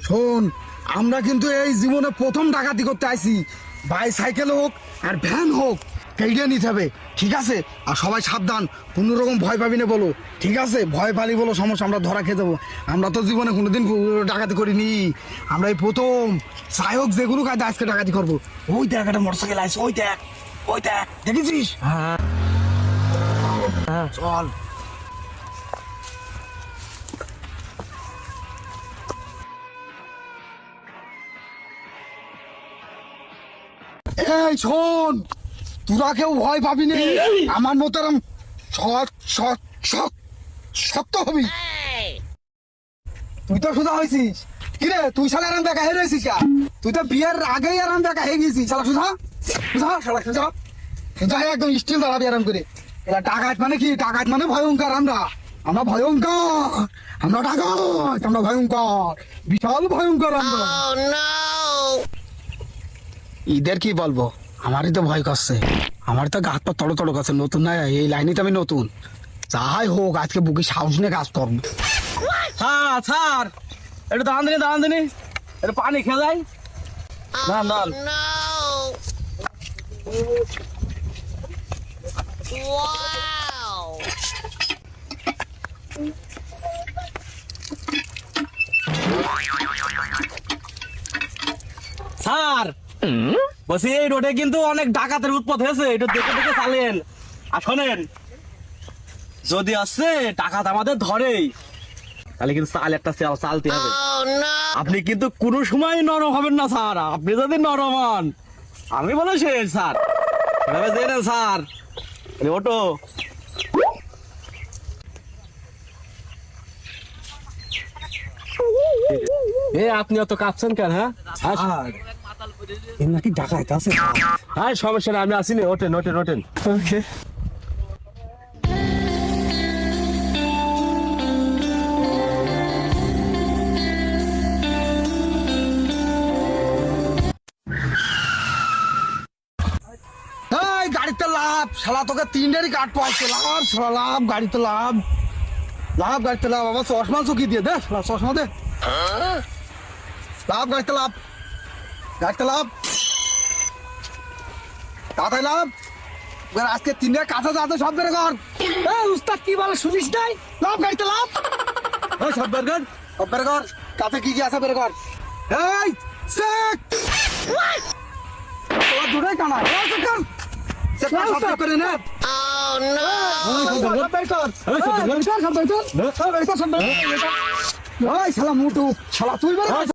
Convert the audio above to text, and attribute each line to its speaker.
Speaker 1: শোন, আমরা কিন্তু এই জীবনে প্রথম ডাকাতি করতে আইছি। বাই সাইকেল হোক আর ভ্যান হোক, কেইডে নিতে হবে, ঠিক আছে? আর সবাই সাবধান, কোনো রকম ভয় পাবি না বলো, ঠিক আছে? ভয় পালি বলো সমস্যা, আমরা ধরা খেয়ে যাবো। আমরা তো জীবনে কোনোদিন ডাকাতি করিনি, আমরা এই প্রথম। যাই হোক, যে কোনো কাজে আজকে ডাকাতি করবো। ওই দেখ একটা মোটরসাইকেল আছে, ওই দেখ, ওই দেখ, দেখেছিস?
Speaker 2: হ্যাঁ
Speaker 1: চল। এই শোন, তোরা কেউ ভয় পাবি না, আমার মতো এরম শক্ত হবি। তুই তো সোজা হয়েছিস, কিরে তুই শালা আরাম দেখা হয়ে রয়েছিস? তুই তো বিয়ের আগেই আরাম দেখা হয়ে গেছিস। শালা সোজা সোজা, শালা সোজা সোজা হয়ে একদম স্টিল দাঁড়াবি আরাম করে। এরা ডাকাত মানে কি? ডাকাত মানে ভয়ঙ্কর। আমরা আমরা ভয়ঙ্কর, আমরা ডাকাত, আমরা ভয়ঙ্কর, বিশাল ভয়ঙ্কর আমরা। ঈদের কি বলবো, আমারই তো ভয় করছে, আমার তো হাত পা তড়ো তড়ো করছে। নতুন না এই লাইনে, তো আমি নতুন। যাই হোক, আজকে বুকে সাহস নিয়ে কাজ করবো।
Speaker 2: স্যার একটু দাঁড়ান দিনি, একটু পানি খেয়ে যাই। দাঁড়ান স্যার, বলছি এই রোডে কিন্তু অনেক ডাকাতের উৎপাত হয়েছে, এটা দেখে দেখে চালেন। আর শোনেন, যদি আসছে ডাকাত আমাদের ধরেই, তাহলে কিন্তু চালতে হবে। আপনি কিন্তু কোনো সময় নরম হবেন না স্যার। আপনি যদি নরম হন, আমি বলে শেষ স্যার। এভাবে জেনেন স্যার। ওটো আপনি অত কাঁপছেন কেন? হ্যাঁ
Speaker 1: নাকি ডাকাত আছে?
Speaker 2: হ্যাঁ সমস্যা না, আমি আসিনি। ওঠেন। ওকে।
Speaker 1: এই গাড়িতে লাভ, শালা তোকে তিনটারই কাঠ পাচ্ছে। লাভ শালা, লাভ গাড়িতে লাভ, লাভ গাড়িতে লাভ। আমার চশমা চুকি দিয়ে দে, শালা চশমা দে। লাভ গাড়িতে লাভ, গাড়িতে লাভ, তাড়াতাড়ি লাভ। এবার আজকে তিনটা কাঁচা যাতে সব বের কর। উস্তাদ কি বলে শুনিস নাই? লাভ গাড়িতে লাভ, সব বের কর, সব বের কর। কাছে কি কি আছে বের কর। এই চেক, তোরা দুটোই কানা চেক কর, চেক কর, সব চেক করে নে। ওই শালা মোটু, শালা তুই বের কর।